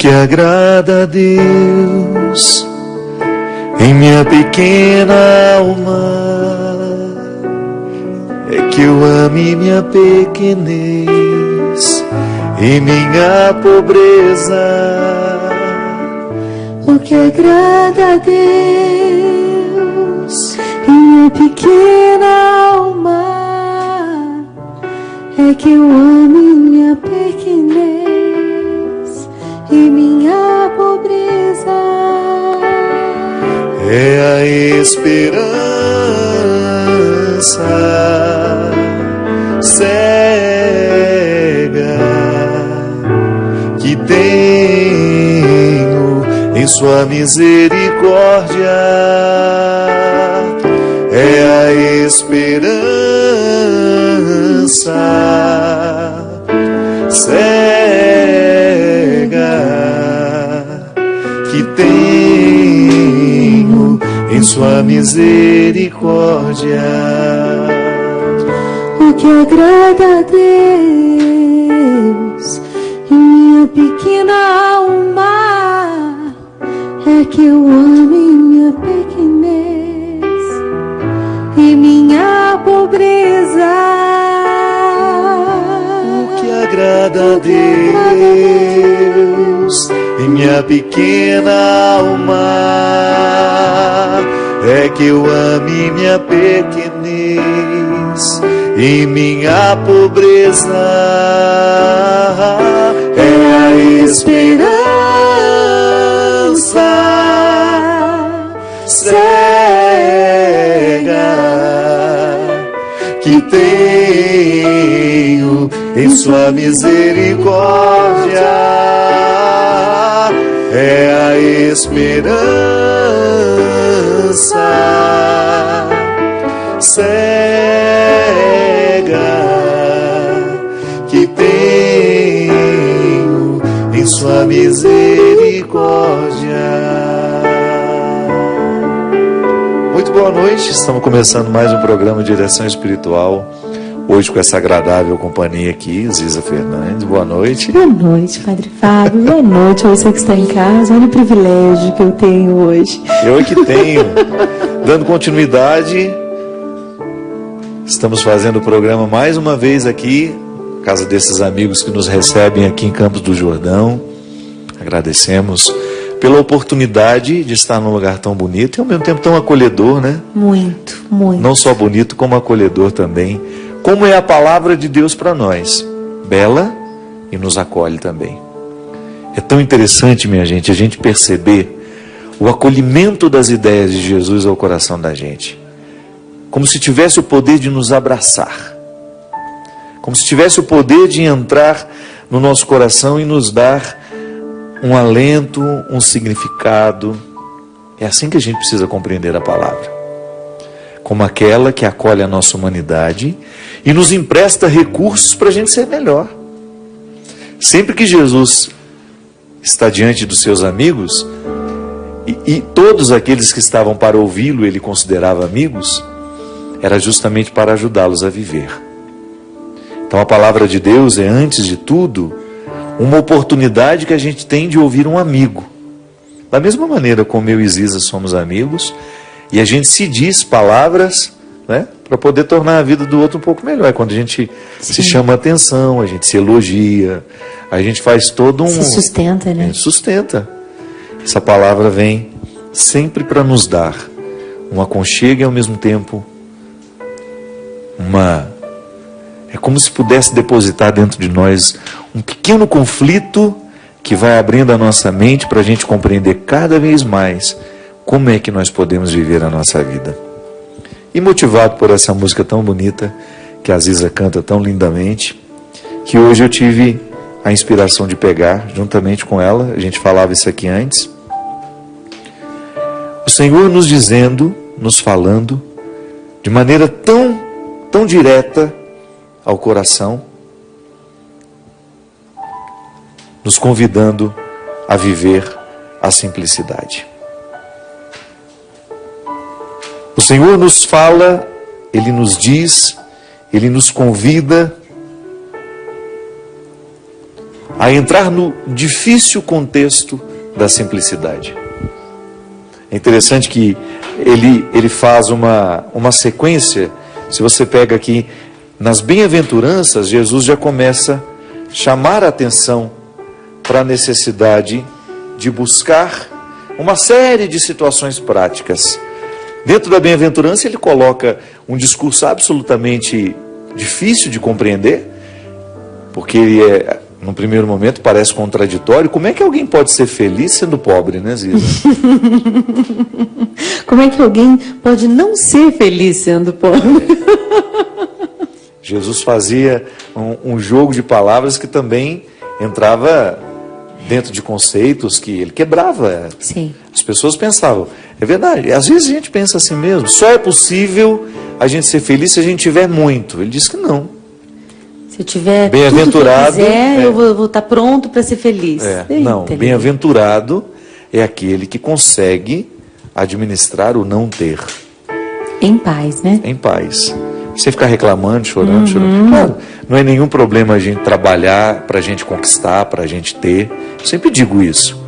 que agrada a Deus em minha pequena alma é que eu ame minha pequenez e minha pobreza. O que agrada a Deus em minha pequena alma é que eu ame minha pequenez e minha pobreza. É a esperança cega que tenho em sua misericórdia. É a esperança cega que tenho em sua misericórdia. O que agrada a Deus em minha pequena alma é que eu ame minha pequenez e minha pobreza. O que agrada a Deus em minha pequena alma é que eu ame minha pequenez e minha pobreza. É a esperança cega que tenho em sua misericórdia. É a esperança cega que tenho em sua misericórdia. Muito boa noite, estamos começando mais um programa de Direção Espiritual. Hoje com essa agradável companhia aqui, Ziza Fernandes. Boa noite. Boa noite, Padre Fábio. Boa noite a você que está em casa. Olha o privilégio que eu tenho hoje. Eu é que tenho. Dando continuidade, estamos fazendo o programa mais uma vez aqui, casa desses amigos que nos recebem aqui em Campos do Jordão. Agradecemos pela oportunidade de estar num lugar tão bonito e ao mesmo tempo tão acolhedor, né? Muito, muito. Não só bonito, como acolhedor também. Como é a palavra de Deus para nós, bela e nos acolhe também. É tão interessante, minha gente, a gente perceber o acolhimento das ideias de Jesus ao coração da gente, como se tivesse o poder de nos abraçar, como se tivesse o poder de entrar no nosso coração e nos dar um alento, um significado. É assim que a gente precisa compreender a palavra, como aquela que acolhe a nossa humanidade e nos empresta recursos para a gente ser melhor. Sempre que Jesus está diante dos seus amigos, e todos aqueles que estavam para ouvi-lo ele considerava amigos, era justamente para ajudá-los a viver. Então a palavra de Deus é, antes de tudo, uma oportunidade que a gente tem de ouvir um amigo. Da mesma maneira como eu e Ziza somos amigos, e a gente se diz palavras, né, para poder tornar a vida do outro um pouco melhor. É quando a gente se chama atenção, a gente se elogia, a gente faz todo um... Se sustenta, né? Sustenta. Essa palavra vem sempre para nos dar um aconchego e ao mesmo tempo é como se pudesse depositar dentro de nós um pequeno conflito que vai abrindo a nossa mente para a gente compreender cada vez mais como é que nós podemos viver a nossa vida. E motivado por essa música tão bonita que a Ziza canta tão lindamente, que hoje eu tive a inspiração de pegar juntamente com ela, a gente falava isso aqui antes. O Senhor nos dizendo, nos falando de maneira tão direta ao coração, nos convidando a viver a simplicidade. O Senhor nos fala, Ele nos diz, Ele nos convida a entrar no difícil contexto da simplicidade. É interessante que ele faz uma sequência. Se você pega aqui nas bem-aventuranças, Jesus já começa a chamar a atenção para a necessidade de buscar uma série de situações práticas. Dentro da bem-aventurança ele coloca um discurso absolutamente difícil de compreender, porque ele num primeiro momento parece contraditório. Como é que alguém pode ser feliz sendo pobre, né, Ziza? Como é que alguém pode não ser feliz sendo pobre? Jesus fazia um jogo de palavras que também entrava dentro de conceitos que ele quebrava. Sim. As pessoas pensavam, é verdade, às vezes a gente pensa assim mesmo, só é possível a gente ser feliz se a gente tiver muito. Ele diz que não. Se eu tiver bem-aventurado, tudo que eu quiser, eu vou estar pronto para ser feliz. Não, bem-aventurado é aquele que consegue administrar o não ter. Em paz, né? Em paz. Você ficar reclamando, chorando. Claro, não é nenhum problema a gente trabalhar para a gente conquistar, para a gente ter. Eu sempre digo isso.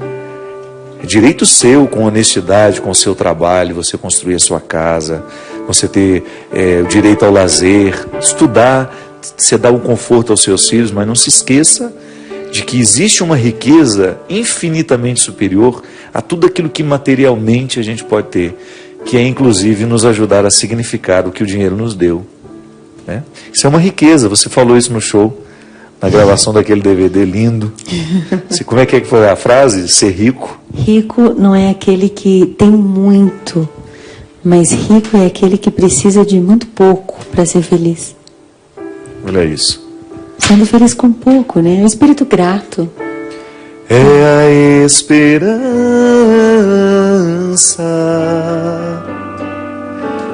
É direito seu, com honestidade, com o seu trabalho, você construir a sua casa, você ter o direito ao lazer, estudar, você dá um conforto aos seus filhos, mas não se esqueça de que existe uma riqueza infinitamente superior a tudo aquilo que materialmente a gente pode ter, que é inclusive nos ajudar a significar o que o dinheiro nos deu. Né? Isso é uma riqueza, você falou isso no show, na gravação daquele DVD lindo. Como é que foi a frase? Ser rico? Rico não é aquele que tem muito, mas rico é aquele que precisa de muito pouco para ser feliz. Olha isso. Sendo feliz com pouco, né? É o espírito grato. É a esperança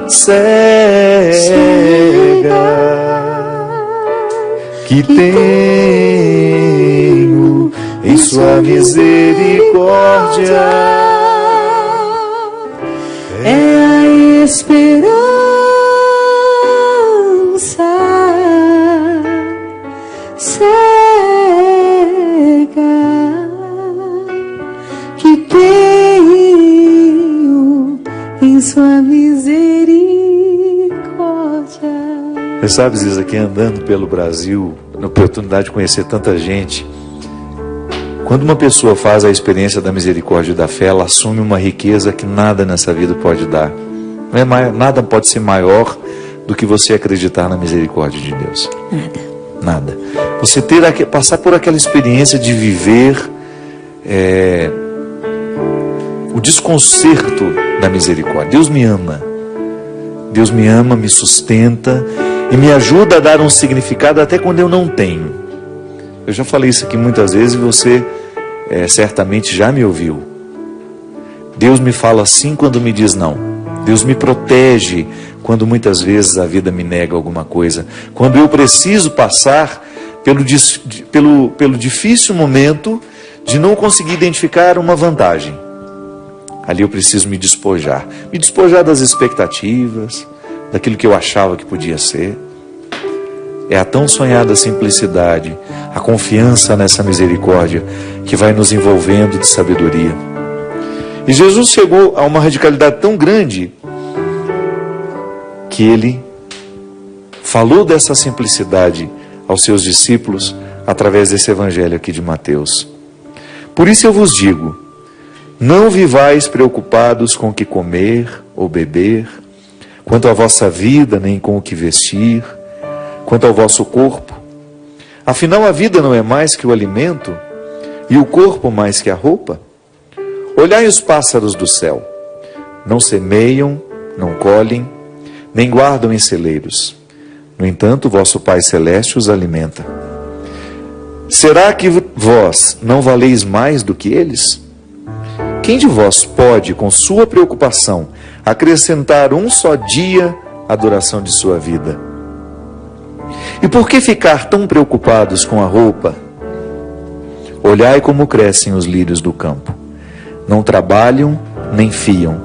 cega que tenho em sua misericórdia. É a esperança cega que tenho em sua misericórdia. Você sabe, Ziza, que andando pelo Brasil, na oportunidade de conhecer tanta gente, quando uma pessoa faz a experiência da misericórdia e da fé, ela assume uma riqueza que nada nessa vida pode dar. Não é nada pode ser maior do que você acreditar na misericórdia de Deus. Nada. Você passar por aquela experiência de viver o desconcerto da misericórdia. Deus me ama. Deus me ama, me sustenta e me ajuda a dar um significado até quando eu não tenho. Eu já falei isso aqui muitas vezes e você certamente já me ouviu. Deus me fala sim quando me diz não. Deus me protege quando muitas vezes a vida me nega alguma coisa. Quando eu preciso passar pelo difícil momento de não conseguir identificar uma vantagem. Ali eu preciso me despojar. Me despojar das expectativas, daquilo que eu achava que podia ser. É a tão sonhada simplicidade, a confiança nessa misericórdia que vai nos envolvendo de sabedoria. E Jesus chegou a uma radicalidade tão grande que ele falou dessa simplicidade aos seus discípulos através desse evangelho aqui de Mateus. Por isso eu vos digo, não vivais preocupados com o que comer ou beber, quanto à vossa vida, nem com o que vestir, quanto ao vosso corpo. Afinal, a vida não é mais que o alimento, e o corpo mais que a roupa? Olhai os pássaros do céu, não semeiam, não colhem, nem guardam em celeiros. No entanto, vosso Pai Celeste os alimenta. Será que vós não valeis mais do que eles? Quem de vós pode, com sua preocupação, acrescentar um só dia à duração de sua vida? E por que ficar tão preocupados com a roupa? Olhai como crescem os lírios do campo. Não trabalham, nem fiam.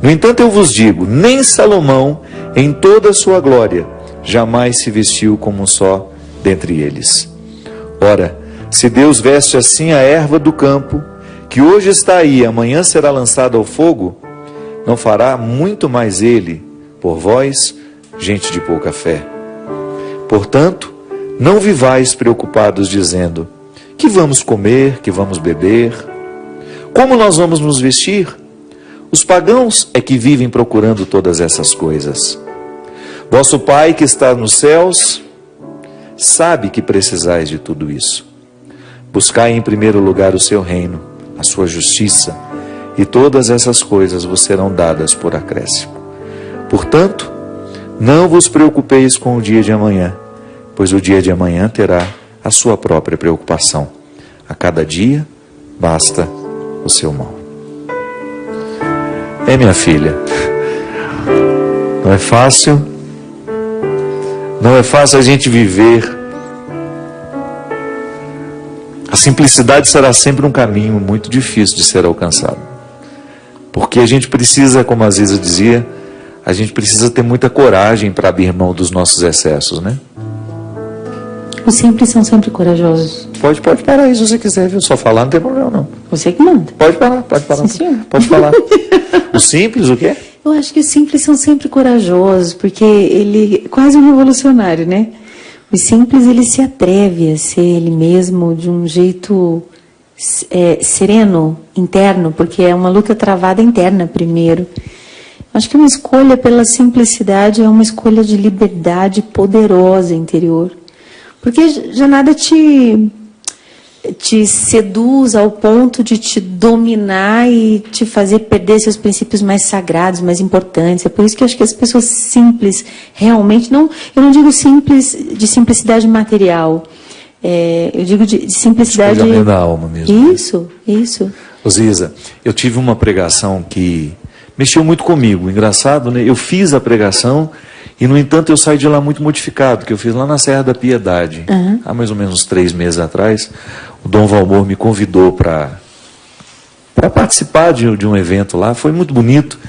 No entanto, eu vos digo, nem Salomão, em toda a sua glória, jamais se vestiu como um só dentre eles. Ora, Se Deus veste assim a erva do campo, que hoje está aí, amanhã será lançada ao fogo, não fará muito mais Ele por vós, gente de pouca fé. Portanto, não vivais preocupados dizendo: que vamos comer, que vamos beber, como nós vamos nos vestir? Os pagãos é que vivem procurando todas essas coisas. Vosso Pai que está nos céus sabe que precisais de tudo isso. Buscai em primeiro lugar o seu reino, a sua justiça, e todas essas coisas vos serão dadas por acréscimo. Portanto, não vos preocupeis com o dia de amanhã, pois o dia de amanhã terá a sua própria preocupação. A cada dia basta o seu mal. Minha filha, não é fácil a gente viver. A simplicidade será sempre um caminho muito difícil de ser alcançado. Porque a gente precisa, como a Ziza dizia, a gente precisa ter muita coragem para abrir mão dos nossos excessos, né? Os simples são sempre corajosos. Pode parar aí se você quiser, viu? Só falar não tem problema, não. Você que manda. Pode parar. Sim, senhor. Pode falar. O simples, o quê? Eu acho que os simples são sempre corajosos, porque ele é quase um revolucionário, né? O simples, ele se atreve a ser ele mesmo de um jeito sereno, interno, porque é uma luta travada interna primeiro. Acho que uma escolha pela simplicidade é uma escolha de liberdade poderosa interior. Porque já nada te seduz ao ponto de te dominar e te fazer perder seus princípios mais sagrados, mais importantes. É por isso que eu acho que as pessoas simples, realmente, eu não digo simples de simplicidade material, eu digo de simplicidade... Despojamento da alma mesmo. Isso. Ô Ziza, eu tive uma pregação que mexeu muito comigo, engraçado, né? Eu fiz a pregação e, no entanto, eu saí de lá muito modificado, que eu fiz lá na Serra da Piedade. Há mais ou menos uns 3 meses atrás, o Dom Valmor me convidou para participar de um evento lá, foi muito bonito.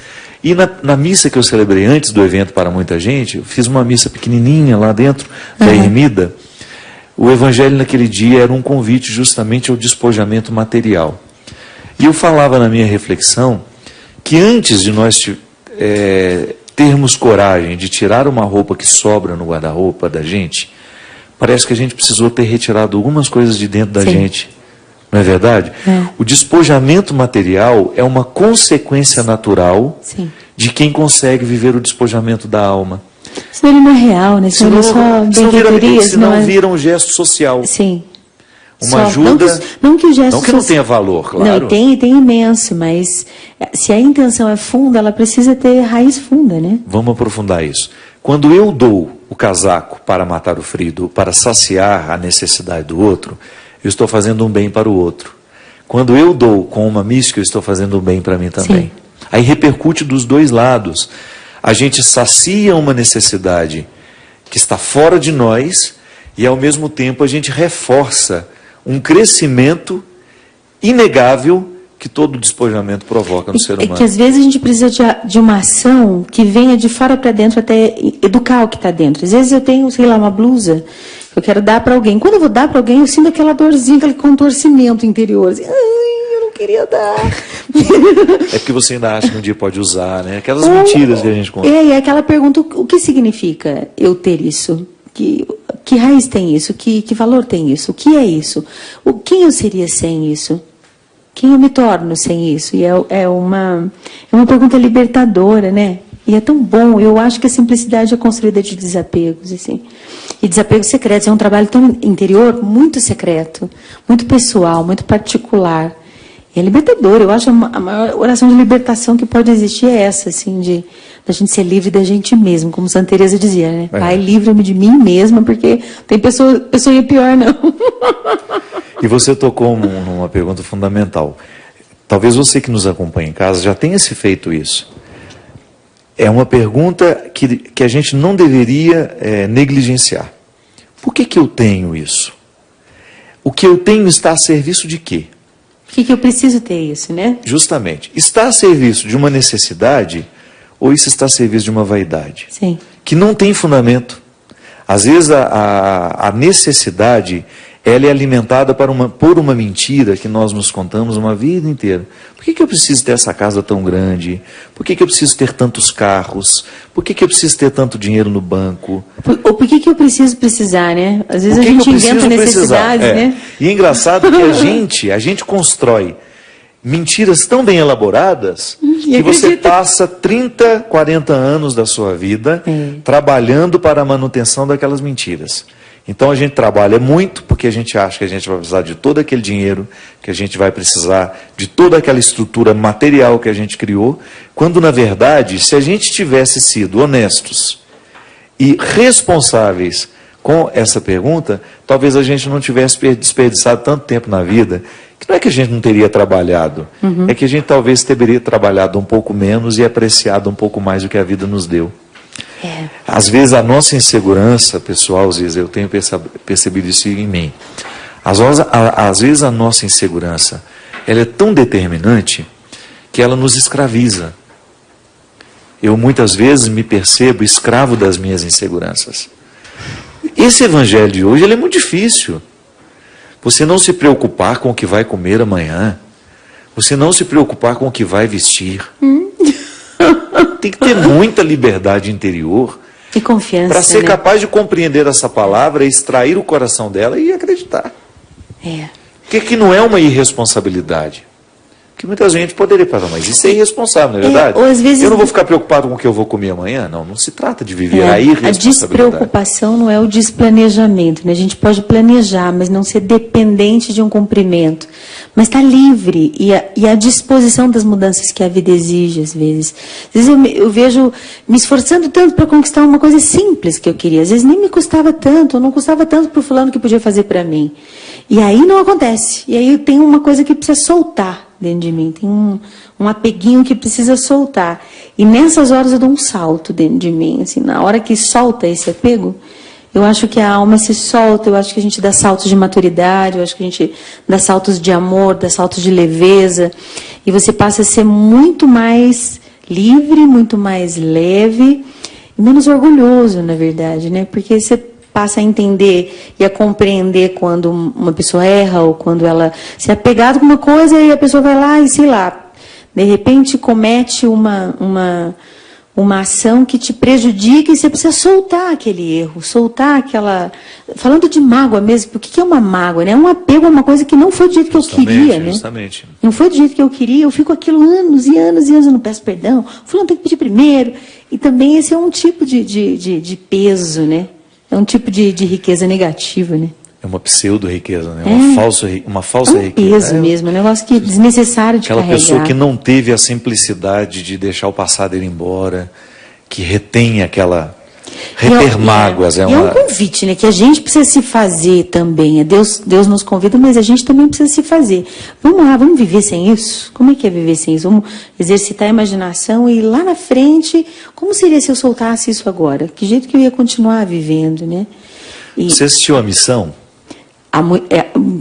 E na missa que eu celebrei antes do evento para muita gente, eu fiz uma missa pequenininha lá dentro da ermida. O evangelho naquele dia era um convite justamente ao despojamento material. E eu falava na minha reflexão que antes de nós termos coragem de tirar uma roupa que sobra no guarda-roupa da gente, parece que a gente precisou ter retirado algumas coisas de dentro da gente. Não é verdade? O despojamento material é uma consequência natural de quem consegue viver o despojamento da alma. Senão ele não é real, né? Senão Senão vira um gesto social. Sim. Uma ajuda. Não que o gesto não que não tenha valor, claro. Não, tem imenso, mas se a intenção é funda, ela precisa ter raiz funda, né? Vamos aprofundar isso. Quando eu dou o casaco para matar o frio, para saciar a necessidade do outro, eu estou fazendo um bem para o outro. Quando eu dou com uma mística, eu estou fazendo um bem para mim também. Sim. Aí repercute dos dois lados. A gente sacia uma necessidade que está fora de nós e, ao mesmo tempo, a gente reforça um crescimento inegável que todo despojamento provoca no ser humano. É que às vezes a gente precisa de uma ação que venha de fora para dentro até educar o que está dentro. Às vezes eu tenho, sei lá, uma blusa que eu quero dar para alguém. Quando eu vou dar para alguém, eu sinto aquela dorzinha, aquele contorcimento interior. Assim, eu não queria dar. É porque você ainda acha que um dia pode usar, né? Aquelas mentiras que a gente conta. É aquela pergunta, o que significa eu ter isso? Que raiz tem isso? Que valor tem isso? O que é isso? Quem eu seria sem isso? Quem eu me torno sem isso? E é uma pergunta libertadora, né? E é tão bom. Eu acho que a simplicidade é construída de desapegos, assim. E desapegos secretos. É um trabalho tão interior, muito secreto, muito pessoal, muito particular. E é libertador. Eu acho a maior oração de libertação que pode existir é essa, assim, da gente ser livre da gente mesmo, como Santa Teresa dizia, né? Pai, livra-me de mim mesma, porque tem pessoa pior, não. E você tocou numa pergunta fundamental. Talvez você que nos acompanha em casa já tenha se feito isso. É uma pergunta que a gente não deveria negligenciar. Por que eu tenho isso? O que eu tenho está a serviço de quê? Por que eu preciso ter isso, né? Justamente. Está a serviço de uma necessidade ou isso está a serviço de uma vaidade? Sim. Que não tem fundamento. Às vezes a necessidade ela é alimentada por uma mentira que nós nos contamos uma vida inteira. Por que eu preciso ter essa casa tão grande? Por que eu preciso ter tantos carros? Por que eu preciso ter tanto dinheiro no banco? Ou por que eu preciso precisar, né? Às vezes a gente inventa necessidades, né? E é engraçado que a gente constrói mentiras tão bem elaboradas que você passa 30, 40 anos da sua vida trabalhando para a manutenção daquelas mentiras. Então a gente trabalha muito porque a gente acha que a gente vai precisar de todo aquele dinheiro, que a gente vai precisar de toda aquela estrutura material que a gente criou, quando na verdade, se a gente tivesse sido honestos e responsáveis com essa pergunta, talvez a gente não tivesse desperdiçado tanto tempo na vida, que não é que a gente não teria trabalhado, é que a gente talvez teria trabalhado um pouco menos e apreciado um pouco mais o que a vida nos deu. Às vezes a nossa insegurança, pessoal, às vezes eu tenho percebido isso em mim. Às vezes a nossa insegurança, ela é tão determinante que ela nos escraviza. Eu muitas vezes me percebo escravo das minhas inseguranças. Esse evangelho de hoje ele é muito difícil. Você não se preocupar com o que vai comer amanhã. Você não se preocupar com o que vai vestir. Tem que ter muita liberdade interior e confiança, para ser capaz de compreender essa palavra, extrair o coração dela e acreditar. Que não é uma irresponsabilidade. Que muita gente poderia falar, mas isso é irresponsável, não é verdade? Ou às vezes... Eu não vou ficar preocupado com o que eu vou comer amanhã. Não se trata de viver a irresponsabilidade. A despreocupação não é o desplanejamento, né? A gente pode planejar, mas não ser dependente de um cumprimento. Mas está livre e à disposição das mudanças que a vida exige, às vezes. Às vezes eu vejo me esforçando tanto para conquistar uma coisa simples que eu queria. Às vezes nem me custava tanto, não custava tanto para o fulano que podia fazer para mim. E aí não acontece. E aí tem uma coisa que precisa soltar dentro de mim. Tem um apeguinho que precisa soltar. E nessas horas eu dou um salto dentro de mim. Assim, na hora que solta esse apego, eu acho que a alma se solta, eu acho que a gente dá saltos de maturidade, eu acho que a gente dá saltos de amor, dá saltos de leveza. E você passa a ser muito mais livre, muito mais leve, e menos orgulhoso, na verdade, né? Porque você passa a entender e a compreender quando uma pessoa erra ou quando ela se é apegada com uma coisa e a pessoa vai lá e, sei lá, de repente comete uma ação que te prejudica e você precisa soltar aquele erro, soltar aquela... Falando de mágoa mesmo, porque que é uma mágoa, né? É um apego a uma coisa que não foi do jeito que eu queria, né? Justamente. Não foi do jeito que eu queria, eu fico aquilo anos e anos e anos, eu não peço perdão, fulano tem que pedir primeiro. E também esse é um tipo de peso, né? É um tipo de riqueza negativa, né? É uma pseudo-riqueza, né? Uma falsa riqueza. Peso mesmo, um negócio que é desnecessário de carregar. Aquela pessoa que não teve a simplicidade de deixar o passado ir embora, que retém aquela... Reter mágoas. É um convite, né? Que a gente precisa se fazer também. Deus nos convida, mas a gente também precisa se fazer. Vamos lá, vamos viver sem isso? Como é que é viver sem isso? Vamos exercitar a imaginação e lá na frente, como seria se eu soltasse isso agora? Que jeito que eu ia continuar vivendo, né? Você assistiu a Missão?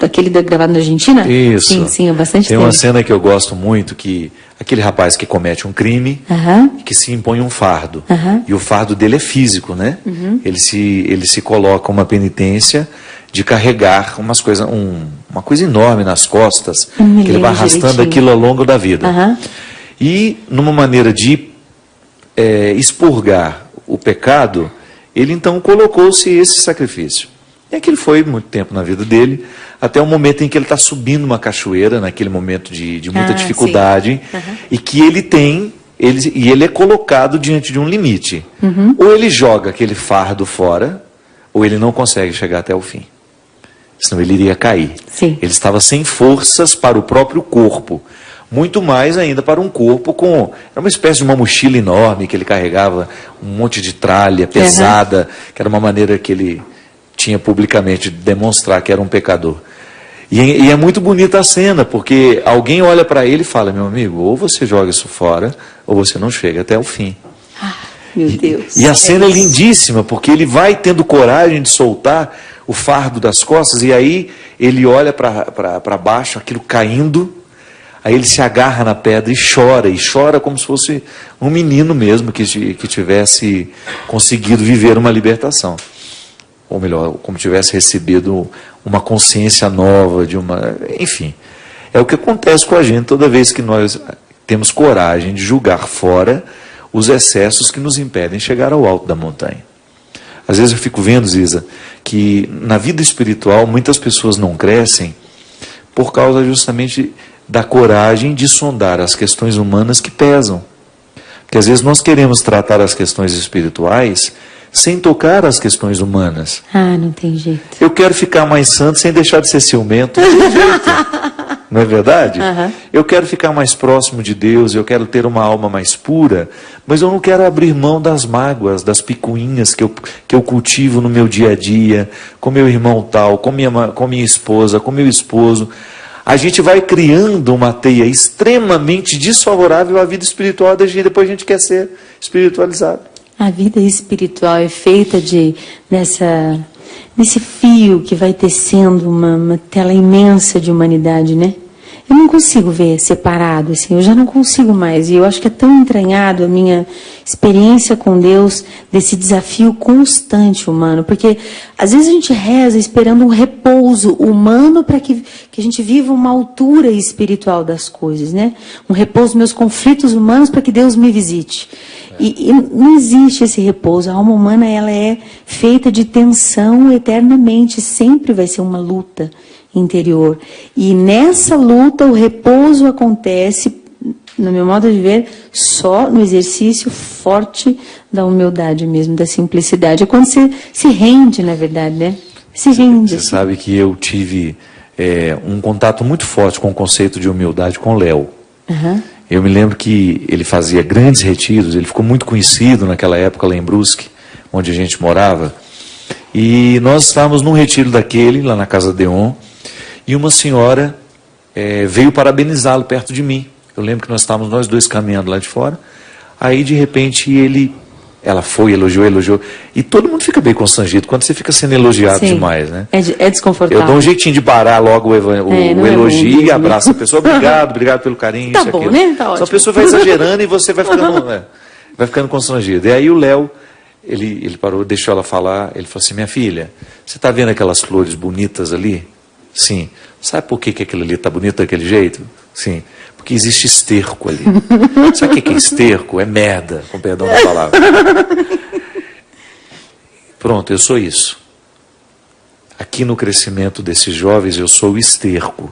Aquele gravado na Argentina? Isso. Sim, há bastante tempo. Tem uma cena que eu gosto muito, que aquele rapaz que comete um crime, que se impõe um fardo. E o fardo dele é físico, né? Ele se coloca uma penitência de carregar uma coisa enorme nas costas, que ele vai arrastando aquilo ao longo da vida. E numa maneira de expurgar o pecado, ele então colocou-se esse sacrifício. E aquilo foi muito tempo na vida dele, até o momento em que ele está subindo uma cachoeira, naquele momento de muita dificuldade, e que ele é colocado diante de um limite. Ou ele joga aquele fardo fora, ou ele não consegue chegar até o fim. Senão ele iria cair. Ele estava sem forças para o próprio corpo. Muito mais ainda para um corpo era uma espécie de uma mochila enorme, que ele carregava um monte de tralha pesada, que era uma maneira que ele tinha publicamente de demonstrar que era um pecador. E é muito bonita a cena, porque alguém olha para ele e fala, meu amigo, ou você joga isso fora, ou você não chega até o fim. Meu Deus. E a cena é lindíssima, porque ele vai tendo coragem de soltar o fardo das costas, e aí ele olha para baixo, aquilo caindo, aí ele se agarra na pedra e chora como se fosse um menino mesmo que tivesse conseguido viver uma libertação. ou melhor, como tivesse recebido uma consciência nova, enfim. É o que acontece com a gente toda vez que nós temos coragem de julgar fora os excessos que nos impedem chegar ao alto da montanha. Às vezes eu fico vendo, Ziza, que na vida espiritual muitas pessoas não crescem por causa justamente da coragem de sondar as questões humanas que pesam. Porque às vezes nós queremos tratar as questões espirituais sem tocar as questões humanas. Ah, não tem jeito. Eu quero ficar mais santo sem deixar de ser ciumento. Não tem jeito. Não é verdade? Uhum. Eu quero ficar mais próximo de Deus, eu quero ter uma alma mais pura, mas eu não quero abrir mão das mágoas, das picuinhas que eu cultivo no meu dia a dia, com meu irmão tal, com minha esposa, com meu esposo. A gente vai criando uma teia extremamente desfavorável à vida espiritual, depois a gente quer ser espiritualizado. A vida espiritual é feita nesse fio que vai tecendo uma tela imensa de humanidade, né? Eu não consigo ver separado, assim, eu já não consigo mais. E eu acho que é tão entranhado a minha experiência com Deus, desse desafio constante humano. Porque às vezes a gente reza esperando um repouso humano para que a gente viva uma altura espiritual das coisas, né? Um repouso dos meus conflitos humanos para que Deus me visite. E não existe esse repouso. A alma humana, ela é feita de tensão eternamente. Sempre vai ser uma luta interior. E nessa luta, o repouso acontece, no meu modo de ver, só no exercício forte da humildade mesmo, da simplicidade. É quando você se rende, na verdade, né? Se rende. Você sabe que eu tive um contato muito forte com o conceito de humildade com o Léo. Uhum. Eu me lembro que ele fazia grandes retiros, ele ficou muito conhecido naquela época lá em Brusque, onde a gente morava. E nós estávamos num retiro daquele, lá na Casa Deon, e uma senhora veio parabenizá-lo perto de mim. Eu lembro que nós estávamos nós dois caminhando lá de fora, aí de repente ela foi, elogiou, e todo mundo fica bem constrangido quando você fica sendo elogiado Sim, demais, né? É desconfortável. Eu dou um jeitinho de parar logo o elogio e abraço a pessoa. Obrigado pelo carinho. Tá isso, bom, aquilo. né? Tá ótimo. Só a pessoa vai exagerando e você vai ficando constrangido. E aí o Léo, ele parou, deixou ela falar, ele falou assim: minha filha, você está vendo aquelas flores bonitas ali? Sim. Sabe por que aquilo ali está bonito daquele jeito? Sim. Porque existe esterco ali. Sabe o que é esterco? É merda, com perdão da palavra. Pronto, eu sou isso. Aqui no crescimento desses jovens, eu sou o esterco.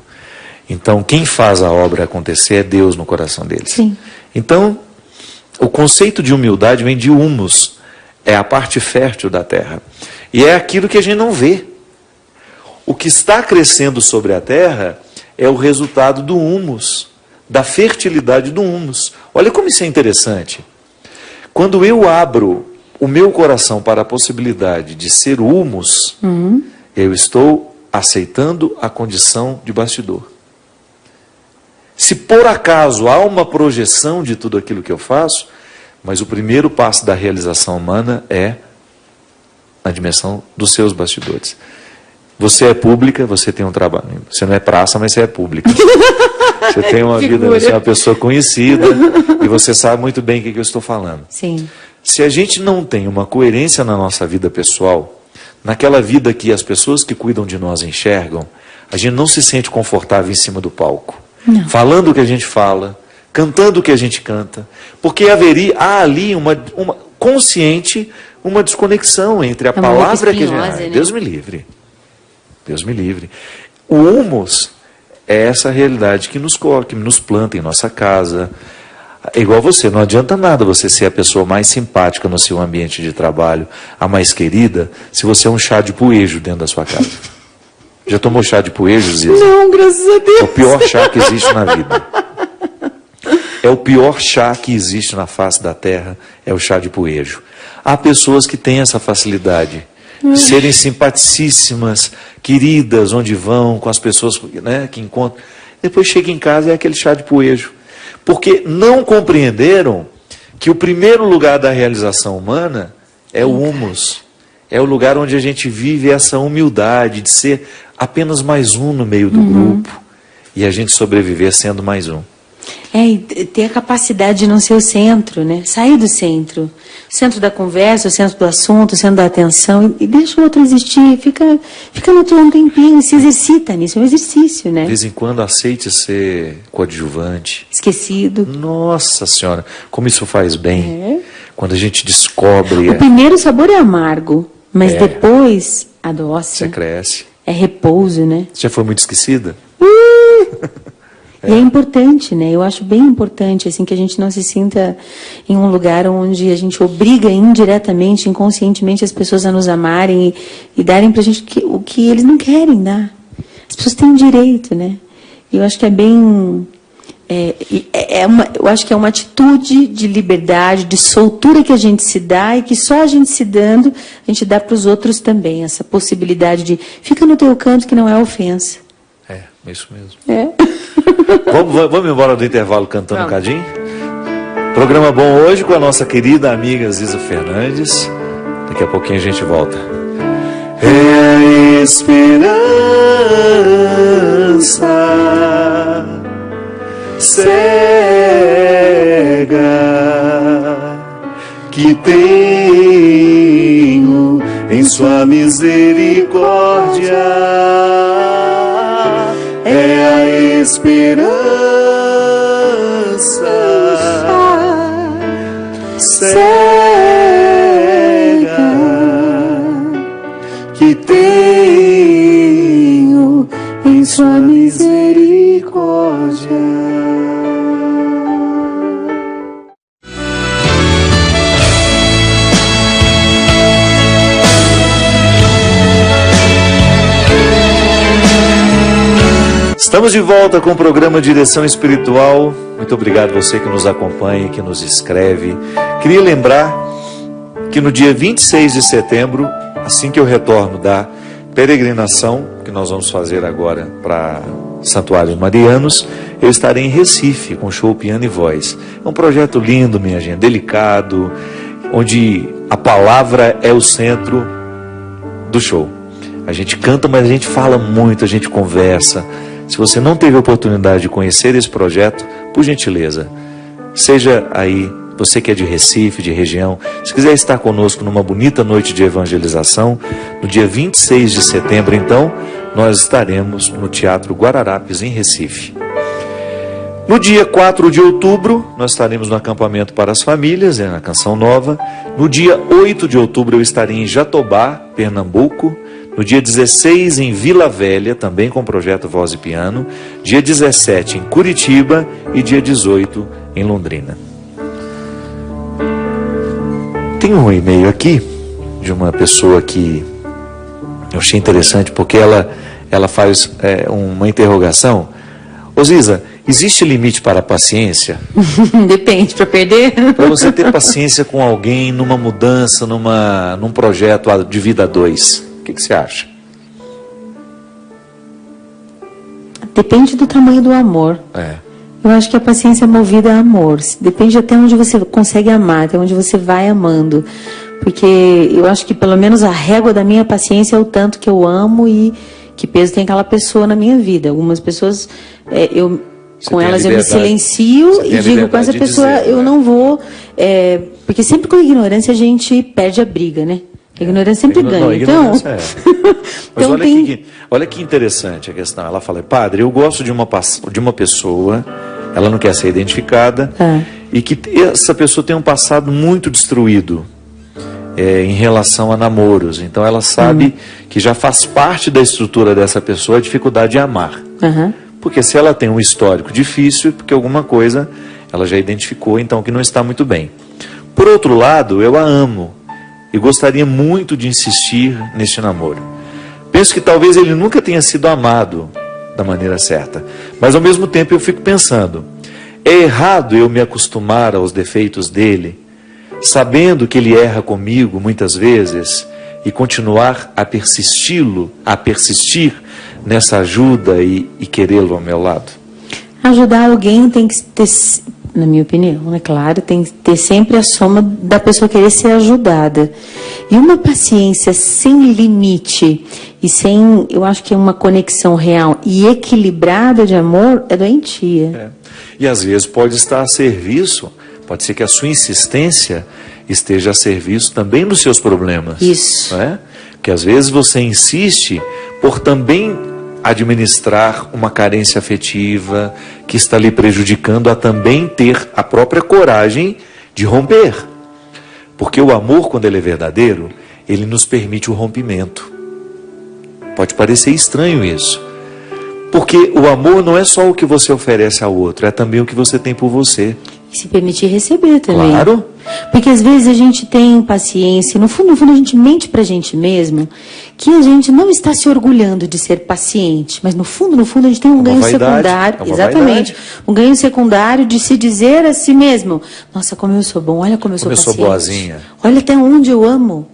Então, quem faz a obra acontecer é Deus no coração deles. Sim. Então, o conceito de humildade vem de humus. É a parte fértil da terra. E é aquilo que a gente não vê. O que está crescendo sobre a terra é o resultado do humus, da fertilidade do humus. Olha como isso é interessante. Quando eu abro o meu coração para a possibilidade de ser humus, eu estou aceitando a condição de bastidor. Se por acaso há uma projeção de tudo aquilo que eu faço, mas o primeiro passo da realização humana é na dimensão dos seus bastidores. Você é pública, você tem um trabalho. Você não é praça, mas você é pública. Você tem uma vida, você é uma pessoa conhecida e você sabe muito bem o que eu estou falando. Sim. Se a gente não tem uma coerência na nossa vida pessoal, naquela vida que as pessoas que cuidam de nós enxergam, a gente não se sente confortável em cima do palco. Não. Falando o que a gente fala, cantando o que a gente canta, porque há ali uma consciente, uma desconexão entre a palavra que a gente... né? Deus me livre. Deus me livre. O humus é essa realidade que nos planta em nossa casa. É igual você, não adianta nada você ser a pessoa mais simpática no seu ambiente de trabalho, a mais querida, se você é um chá de poejo dentro da sua casa. Já tomou chá de poejo, Ziza? Não, graças a Deus. É o pior chá que existe na vida. É o pior chá que existe na face da terra, é o chá de poejo. Há pessoas que têm essa facilidade de serem simpaticíssimas, queridas, onde vão, com as pessoas, né, que encontram. Depois chega em casa e é aquele chá de poejo. Porque não compreenderam que o primeiro lugar da realização humana é o humus. É o lugar onde a gente vive essa humildade de ser apenas mais um no meio do grupo. E a gente sobreviver sendo mais um. E ter a capacidade de não ser o centro, né? Sair do centro. O centro da conversa, o centro do assunto, o centro da atenção. E deixa o outro existir. Fica no outro um tempinho, se exercita nisso. É um exercício, né? De vez em quando aceite ser coadjuvante. Esquecido. Nossa Senhora, como isso faz bem. Quando a gente descobre... O primeiro sabor é amargo, mas depois adoça. Você cresce. É repouso, né? Você já foi muito esquecida? E é importante, né? Eu acho bem importante, assim, que a gente não se sinta em um lugar onde a gente obriga indiretamente, inconscientemente, as pessoas a nos amarem e darem pra gente o que eles não querem dar. As pessoas têm direito, né? E eu acho que é bem... eu acho que é uma atitude de liberdade, de soltura que a gente se dá e que só a gente se dando, a gente dá para os outros também. Essa possibilidade de fica no teu canto que não é ofensa. É, isso mesmo. Vamos embora do intervalo cantando um cadinho? Programa bom hoje com a nossa querida amiga Ziza Fernandes. Daqui a pouquinho a gente volta. É a esperança cega que tenho em sua misericórdia, é a esperança cega que tenho em sua misericórdia. Estamos de volta com o programa Direção Espiritual. Muito obrigado a você que nos acompanha, que nos escreve. Queria lembrar que no dia 26 de setembro, assim que eu retorno da peregrinação, que nós vamos fazer agora para Santuários Marianos, eu estarei em Recife com show Piano e Voz. É um projeto lindo, minha gente, delicado, onde a palavra é o centro do show. A gente canta, mas a gente fala muito, a gente conversa. Se você não teve a oportunidade de conhecer esse projeto, por gentileza, seja aí, você que é de Recife, de região, se quiser estar conosco numa bonita noite de evangelização, no dia 26 de setembro, então, nós estaremos no Teatro Guararapes, em Recife. No dia 4 de outubro, nós estaremos no acampamento para as famílias, na Canção Nova. No dia 8 de outubro, eu estarei em Jatobá, Pernambuco. No dia 16, em Vila Velha, também com o projeto Voz e Piano. Dia 17, em Curitiba. E dia 18, em Londrina. Tem um e-mail aqui, de uma pessoa que eu achei interessante, porque ela faz uma interrogação. Ô Ziza, existe limite para a paciência? Depende, para perder? Para você ter paciência com alguém numa mudança, num projeto de vida a dois. O que você acha? Depende do tamanho do amor. Eu acho que a paciência é movida a amor. Depende até onde você consegue amar, até onde você vai amando. Porque eu acho que pelo menos a régua da minha paciência é o tanto que eu amo e que peso tem aquela pessoa na minha vida. Algumas pessoas, com elas eu me silencio e digo, com essa pessoa eu não vou... porque sempre com ignorância a gente perde a briga, né? A ignorância sempre ganha. Então, mas olha que interessante a questão. Ela fala, padre, eu gosto de uma pessoa, ela não quer ser identificada, e que essa pessoa tem um passado muito destruído em relação a namoros. Então ela sabe que já faz parte da estrutura dessa pessoa a dificuldade de amar. Porque se ela tem um histórico difícil, porque alguma coisa ela já identificou, então que não está muito bem. Por outro lado, eu a amo. E gostaria muito de insistir neste namoro. Penso que talvez ele nunca tenha sido amado da maneira certa. Mas ao mesmo tempo eu fico pensando, é errado eu me acostumar aos defeitos dele, sabendo que ele erra comigo muitas vezes, e continuar a persistir nessa ajuda e querê-lo ao meu lado? Ajudar alguém tem que ter, na minha opinião, é claro, tem que ter sempre a soma da pessoa querer ser ajudada. E uma paciência sem limite e sem, eu acho que é uma conexão real e equilibrada de amor é doentia. E às vezes pode estar a serviço, pode ser que a sua insistência esteja a serviço também dos seus problemas. Isso. Não é? Porque às vezes você insiste por também administrar uma carência afetiva que está lhe prejudicando a também ter a própria coragem de romper. Porque o amor, quando ele é verdadeiro, ele nos permite o rompimento. Pode parecer estranho isso. Porque o amor não é só o que você oferece ao outro, é também o que você tem por você. E se permitir receber também. Claro. Porque às vezes a gente tem paciência, no fundo a gente mente pra gente mesmo, que a gente não está se orgulhando de ser paciente, mas no fundo a gente tem um ganho secundário, exatamente, um ganho secundário de se dizer a si mesmo, nossa, como eu sou bom, olha como eu sou paciente. Como eu sou boazinha. Olha até onde eu amo.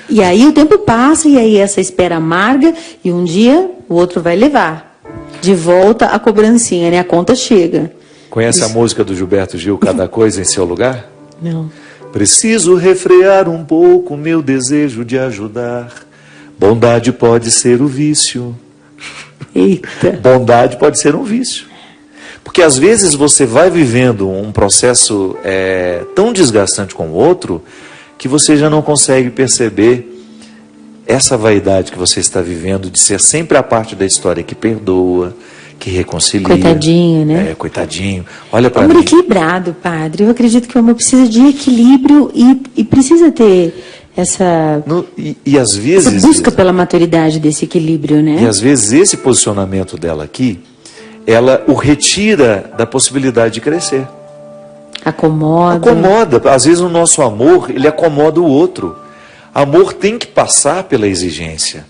E aí o tempo passa, e aí essa espera amarga, e um dia o outro vai levar de volta a cobrancinha, né? A conta chega. Conhece a música do Gilberto Gil, Cada Coisa em Seu Lugar? Não. Preciso refrear um pouco meu desejo de ajudar. Bondade pode ser o vício. Eita. Bondade pode ser um vício. Porque às vezes você vai vivendo um processo tão desgastante com o outro, que você já não consegue perceber essa vaidade que você está vivendo de ser sempre a parte da história que perdoa, que reconcilia. Coitadinho, né? Coitadinho. Olha para amor mim. Equilibrado, padre. Eu acredito que o amor precisa de equilíbrio e precisa ter essa, e às vezes, essa busca pela maturidade desse equilíbrio, né? E às vezes esse posicionamento dela aqui, ela o retira da possibilidade de crescer. Acomoda. Às vezes o nosso amor, ele acomoda o outro. Amor tem que passar pela exigência.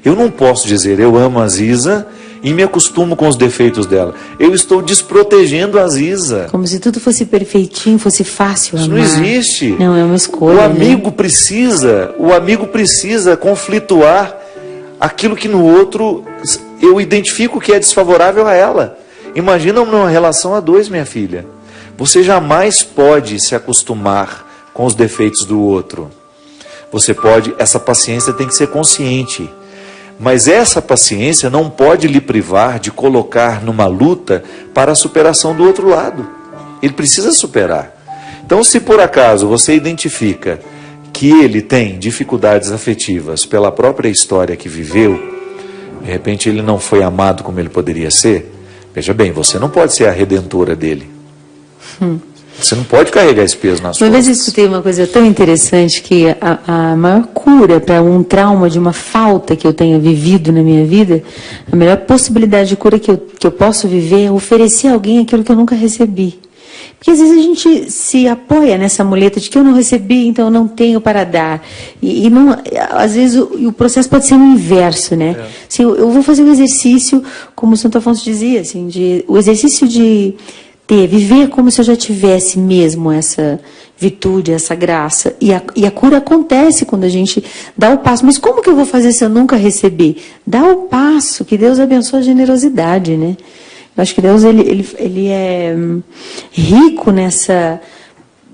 Eu não posso dizer, eu amo a Ziza e me acostumo com os defeitos dela. Eu estou desprotegendo a Ziza. Como se tudo fosse perfeitinho, fosse fácil amar. Isso não existe. Não, é uma escolha. O amigo precisa conflituar aquilo que no outro eu identifico que é desfavorável a ela. Imagina uma relação a dois, minha filha. Você jamais pode se acostumar com os defeitos do outro. Você pode, essa paciência tem que ser consciente. Mas essa paciência não pode lhe privar de colocar numa luta para a superação do outro lado. Ele precisa superar. Então, se por acaso você identifica que ele tem dificuldades afetivas pela própria história que viveu, de repente ele não foi amado como ele poderia ser, veja bem, você não pode ser a redentora dele. Você não pode carregar esse peso nas costas. Uma vez eu escutei uma coisa tão interessante, que a maior cura para um trauma de uma falta que eu tenha vivido na minha vida, a melhor possibilidade de cura que eu posso viver é oferecer a alguém aquilo que eu nunca recebi. Porque às vezes a gente se apoia nessa muleta de que eu não recebi, então eu não tenho para dar. E não, às vezes o processo pode ser o inverso, né? Assim, eu vou fazer um exercício, como o Santo Afonso dizia, assim, o exercício de viver como se eu já tivesse mesmo essa virtude, essa graça. E a cura acontece quando a gente dá o passo. Mas como que eu vou fazer se eu nunca recebi? Dá o passo, que Deus abençoe a generosidade, né? Eu acho que Deus ele é rico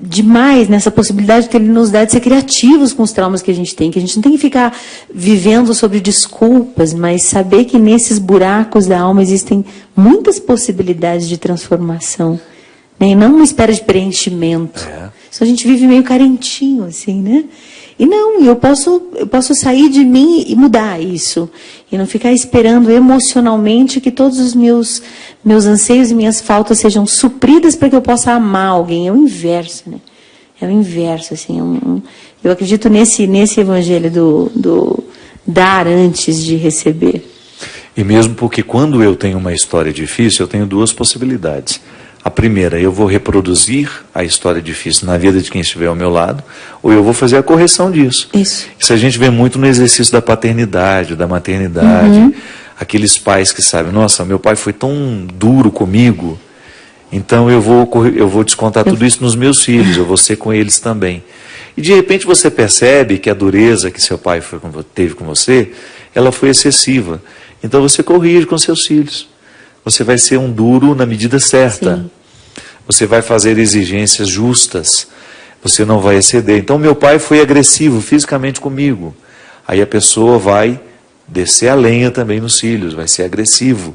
demais nessa possibilidade que Ele nos dá de ser criativos com os traumas que a gente tem não tem que ficar vivendo sobre desculpas, mas saber que nesses buracos da alma existem muitas possibilidades de transformação, né? E não uma espera de preenchimento. Isso a gente vive meio carentinho, assim, né? E não, eu posso sair de mim e mudar isso. E não ficar esperando emocionalmente que todos os meus anseios e minhas faltas sejam supridas para que eu possa amar alguém. É o inverso, né? É o inverso, assim. Eu acredito nesse evangelho do dar antes de receber. E mesmo porque quando eu tenho uma história difícil, eu tenho duas possibilidades. A primeira, eu vou reproduzir a história difícil na vida de quem estiver ao meu lado, ou eu vou fazer a correção disso. Isso a gente vê muito no exercício da paternidade, da maternidade. Aqueles pais que sabem, nossa, meu pai foi tão duro comigo, então eu vou descontar tudo isso nos meus filhos, eu vou ser com eles também. E de repente você percebe que a dureza que seu pai teve com você, ela foi excessiva. Então você corrige com seus filhos. Você vai ser um duro na medida certa. Sim. Você vai fazer exigências justas. Você não vai exceder. Então, meu pai foi agressivo fisicamente comigo. Aí a pessoa vai descer a lenha também nos filhos, vai ser agressivo.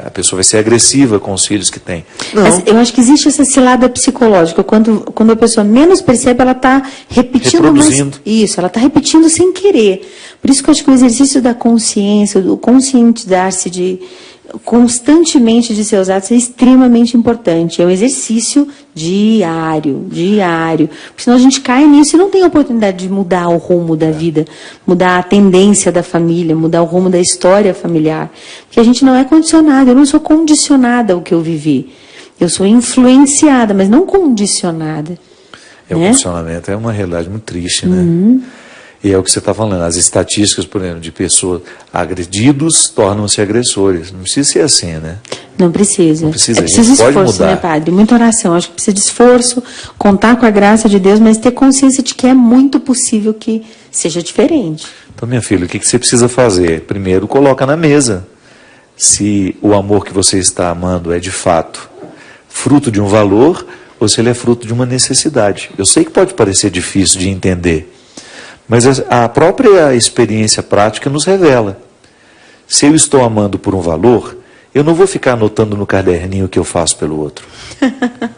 a pessoa vai ser agressiva com os filhos que tem. Não. Mas eu acho que existe essa cilada psicológica. Quando a pessoa menos percebe, ela está repetindo mais. Isso, ela está repetindo sem querer. Por isso que eu acho que o exercício da consciência, o conscientizar-se constantemente de seus atos é extremamente importante. É um exercício diário. Porque senão a gente cai nisso e não tem a oportunidade de mudar o rumo da vida, mudar a tendência da família, mudar o rumo da história familiar. Porque a gente não é condicionada, eu não sou condicionada ao que eu vivi. Eu sou influenciada, mas não condicionada. O condicionamento é uma realidade muito triste, né? E é o que você está falando, as estatísticas, por exemplo, de pessoas agredidos tornam-se agressores. Não precisa ser assim, né? Não precisa. Não precisa, é preciso esforço, né, padre? Muita oração. Acho que precisa de esforço, contar com a graça de Deus, mas ter consciência de que é muito possível que seja diferente. Então, minha filha, o que você precisa fazer? Primeiro, coloca na mesa se o amor que você está amando é de fato fruto de um valor ou se ele é fruto de uma necessidade. Eu sei que pode parecer difícil de entender, mas a própria experiência prática nos revela. Se eu estou amando por um valor, eu não vou ficar anotando no caderninho o que eu faço pelo outro.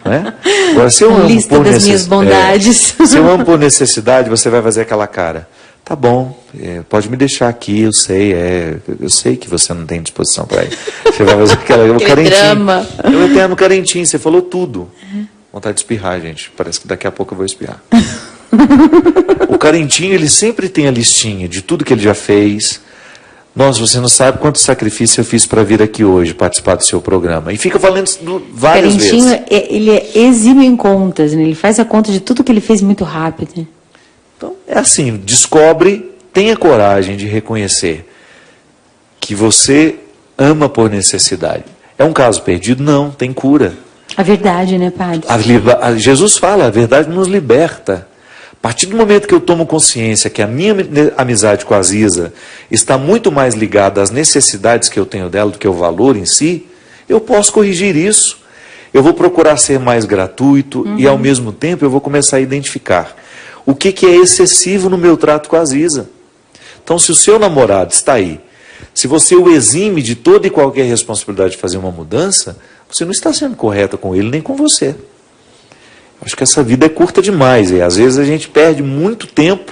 Não é? Agora, se eu amo lista das minhas bondades. Se eu amo por necessidade, você vai fazer aquela cara. Tá bom, pode me deixar aqui, eu sei que você não tem disposição para isso. Você vai fazer aquele carentinho. Drama. Eu eterno carentinho, você falou tudo. Vontade de espirrar, gente. Parece que daqui a pouco eu vou espirrar. O carentinho, ele sempre tem a listinha de tudo que ele já fez. Nossa, você não sabe quanto sacrifício eu fiz para vir aqui hoje, participar do seu programa. E fica falando várias vezes. O carentinho, ele é exímio em contas, né? Ele faz a conta de tudo que ele fez muito rápido. Então, é assim, descobre, tenha coragem de reconhecer que você ama por necessidade. É um caso perdido? Não, tem cura. A verdade, né, padre? Jesus fala, a verdade nos liberta. A partir do momento que eu tomo consciência que a minha amizade com a Aziza está muito mais ligada às necessidades que eu tenho dela do que ao valor em si, eu posso corrigir isso. Eu vou procurar ser mais gratuito e, ao mesmo tempo, eu vou começar a identificar o que é excessivo no meu trato com a Aziza. Então, se o seu namorado está aí, se você o exime de toda e qualquer responsabilidade de fazer uma mudança, você não está sendo correta com ele nem com você. Acho que essa vida é curta demais e às vezes a gente perde muito tempo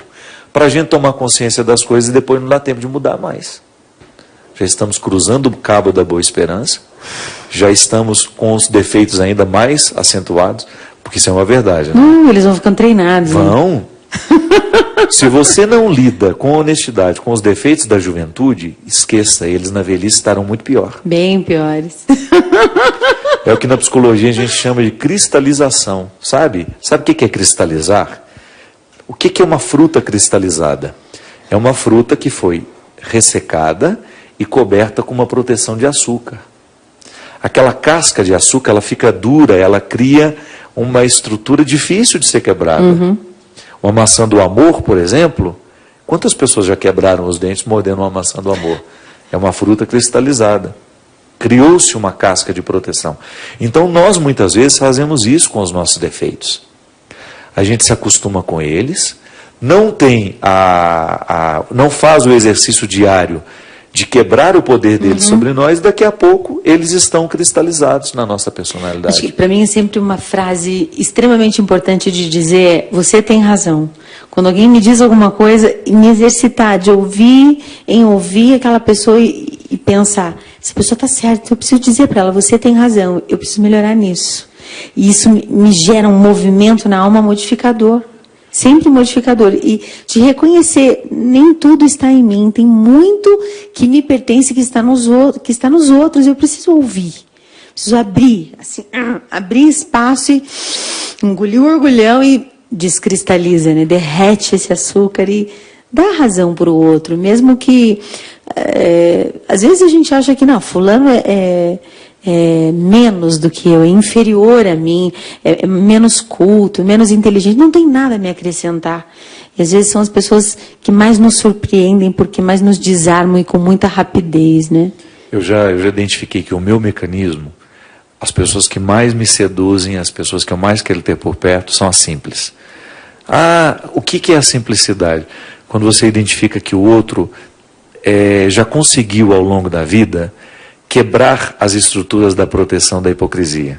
para a gente tomar consciência das coisas e depois não dá tempo de mudar mais. Já estamos cruzando o cabo da Boa Esperança, já estamos com os defeitos ainda mais acentuados, porque isso é uma verdade, né? Eles vão ficando treinados. Vão. Né? Se você não lida com honestidade com os defeitos da juventude, esqueça, eles na velhice estarão muito pior. Bem piores. É o que na psicologia a gente chama de cristalização, sabe? Sabe o que é cristalizar? O que é uma fruta cristalizada? É uma fruta que foi ressecada e coberta com uma proteção de açúcar. Aquela casca de açúcar, ela fica dura, ela cria uma estrutura difícil de ser quebrada. Uma maçã do amor, por exemplo, quantas pessoas já quebraram os dentes mordendo uma maçã do amor? É uma fruta cristalizada. Criou-se uma casca de proteção. Então nós muitas vezes fazemos isso com os nossos defeitos. A gente se acostuma com eles, não tem não faz o exercício diário de quebrar o poder deles sobre nós, daqui a pouco eles estão cristalizados na nossa personalidade. Acho que para mim é sempre uma frase extremamente importante de dizer, você tem razão. Quando alguém me diz alguma coisa, me exercitar, de ouvir aquela pessoa e pensar, essa pessoa está certa, eu preciso dizer para ela, você tem razão, eu preciso melhorar nisso. E isso me gera um movimento na alma modificador. Sempre modificador. E de reconhecer, nem tudo está em mim, tem muito que me pertence, que está nos outros, eu preciso ouvir. Preciso abrir, assim, abrir espaço e engolir o orgulhão e descristaliza, né? Derrete esse açúcar e dá razão para o outro, mesmo que às vezes a gente acha que não, fulano é menos do que eu, é inferior a mim, é menos culto, menos inteligente, não tem nada a me acrescentar. E às vezes são as pessoas que mais nos surpreendem, porque mais nos desarmam e com muita rapidez, né? Eu já identifiquei que o meu mecanismo, as pessoas que mais me seduzem, as pessoas que eu mais quero ter por perto, são as simples. O que é a simplicidade? Quando você identifica que o outro já conseguiu ao longo da vida quebrar as estruturas da proteção da hipocrisia.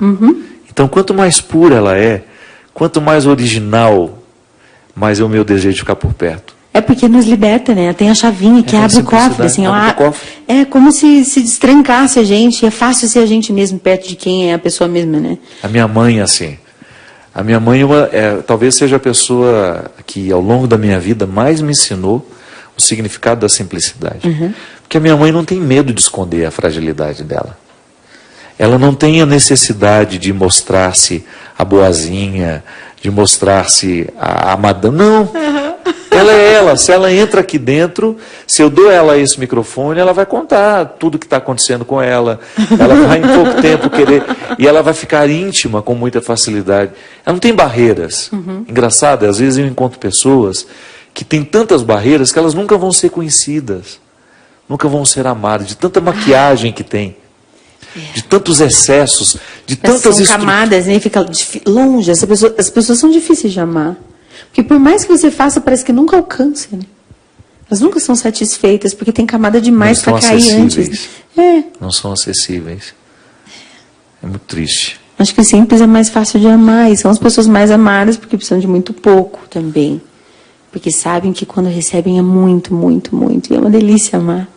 Então, quanto mais pura ela é, quanto mais original, mais é o meu desejo de ficar por perto. É porque nos liberta, né? Tem a chavinha que abre o cofre, assim, é como se destrancasse a gente. É fácil ser a gente mesmo perto de quem é a pessoa mesma, né? A minha mãe, assim, a minha mãe talvez seja a pessoa que ao longo da minha vida mais me ensinou o significado da simplicidade. Porque a minha mãe não tem medo de esconder a fragilidade dela. Ela não tem a necessidade de mostrar-se a boazinha, de mostrar-se a madame. Não! Ela é ela. Se ela entra aqui dentro, se eu dou ela esse microfone, ela vai contar tudo o que está acontecendo com ela. Ela vai em pouco tempo querer... E ela vai ficar íntima com muita facilidade. Ela não tem barreiras. Engraçado, às vezes eu encontro pessoas que têm tantas barreiras que elas nunca vão ser conhecidas. Nunca vão ser amadas. De tanta maquiagem que tem. De tantos excessos. De tantas são camadas, né? Fica longe. As pessoas são difíceis de amar. Porque por mais que você faça, parece que nunca alcança, né? Elas nunca são satisfeitas, porque tem camada demais para cair antes. Não são acessíveis. É muito triste. Acho que simples é mais fácil de amar. E são as pessoas mais amadas, porque precisam de muito pouco também. Porque sabem que quando recebem é muito, muito, muito. E é uma delícia amar.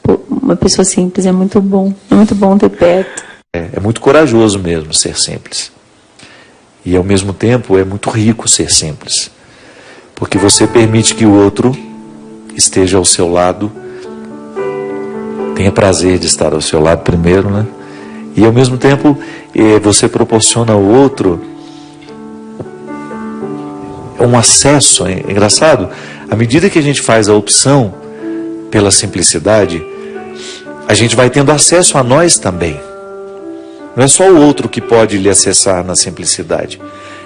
Pô, uma pessoa simples é muito bom. É muito bom ter perto. É muito corajoso mesmo ser simples. E ao mesmo tempo é muito rico ser simples. Porque você permite que o outro esteja ao seu lado, tenha prazer de estar ao seu lado primeiro, né? E ao mesmo tempo você proporciona ao outro um acesso. É engraçado, à medida que a gente faz a opção pela simplicidade, a gente vai tendo acesso a nós também. Não é só o outro que pode lhe acessar na simplicidade.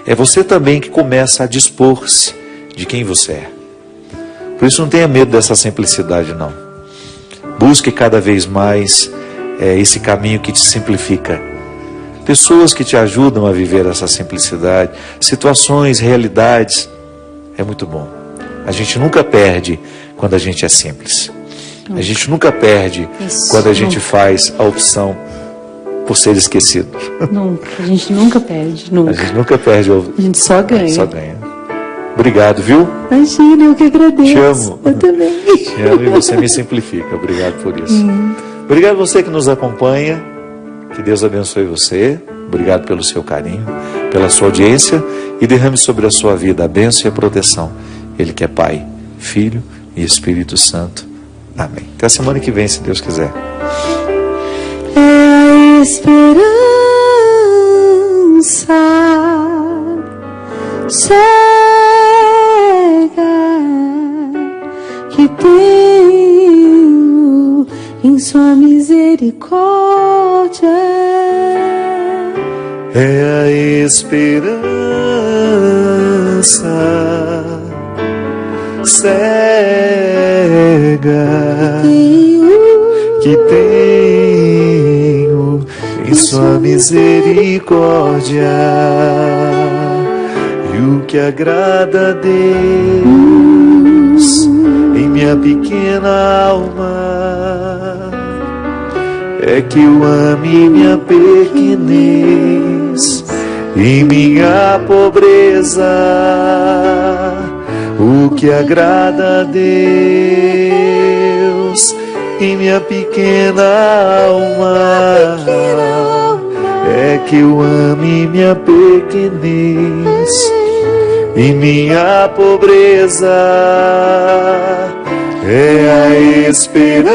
É você também que começa a dispor-se de quem você é. Por isso não tenha medo dessa simplicidade, não. Busque cada vez mais esse caminho que te simplifica. Pessoas que te ajudam a viver essa simplicidade. Situações, realidades. É muito bom. A gente nunca perde quando a gente é simples. A gente nunca perde quando a gente faz a opção por ser esquecido. Nunca. A gente nunca perde. Nunca. A gente nunca perde. A gente só ganha. Só ganha. Obrigado, viu? Imagina, eu que agradeço. Te amo. Eu também. Te amo e você me simplifica. Obrigado por isso. Obrigado a você que nos acompanha. Que Deus abençoe você. Obrigado pelo seu carinho, pela sua audiência e derrame sobre a sua vida a bênção e a proteção. Ele que é Pai, Filho e Espírito Santo. Amém. Até a semana que vem, se Deus quiser. É a esperança cega que tenho em sua misericórdia. É a esperança cega que tenho em sua misericórdia, e o que agrada a Deus em minha pequena alma é que eu ame minha pequenez e minha pobreza. O que agrada a Deus em minha pequena alma é que eu ame minha pequenez e minha pobreza. É a esperança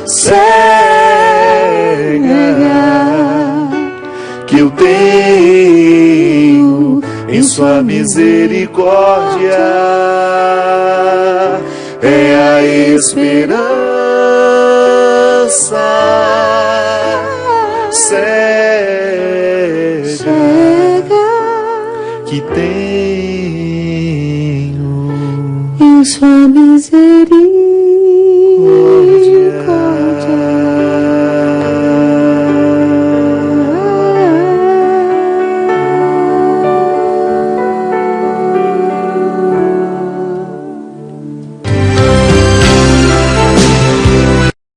cega que eu tenho em sua misericórdia. É a esperança cega que tenho em sua misericórdia.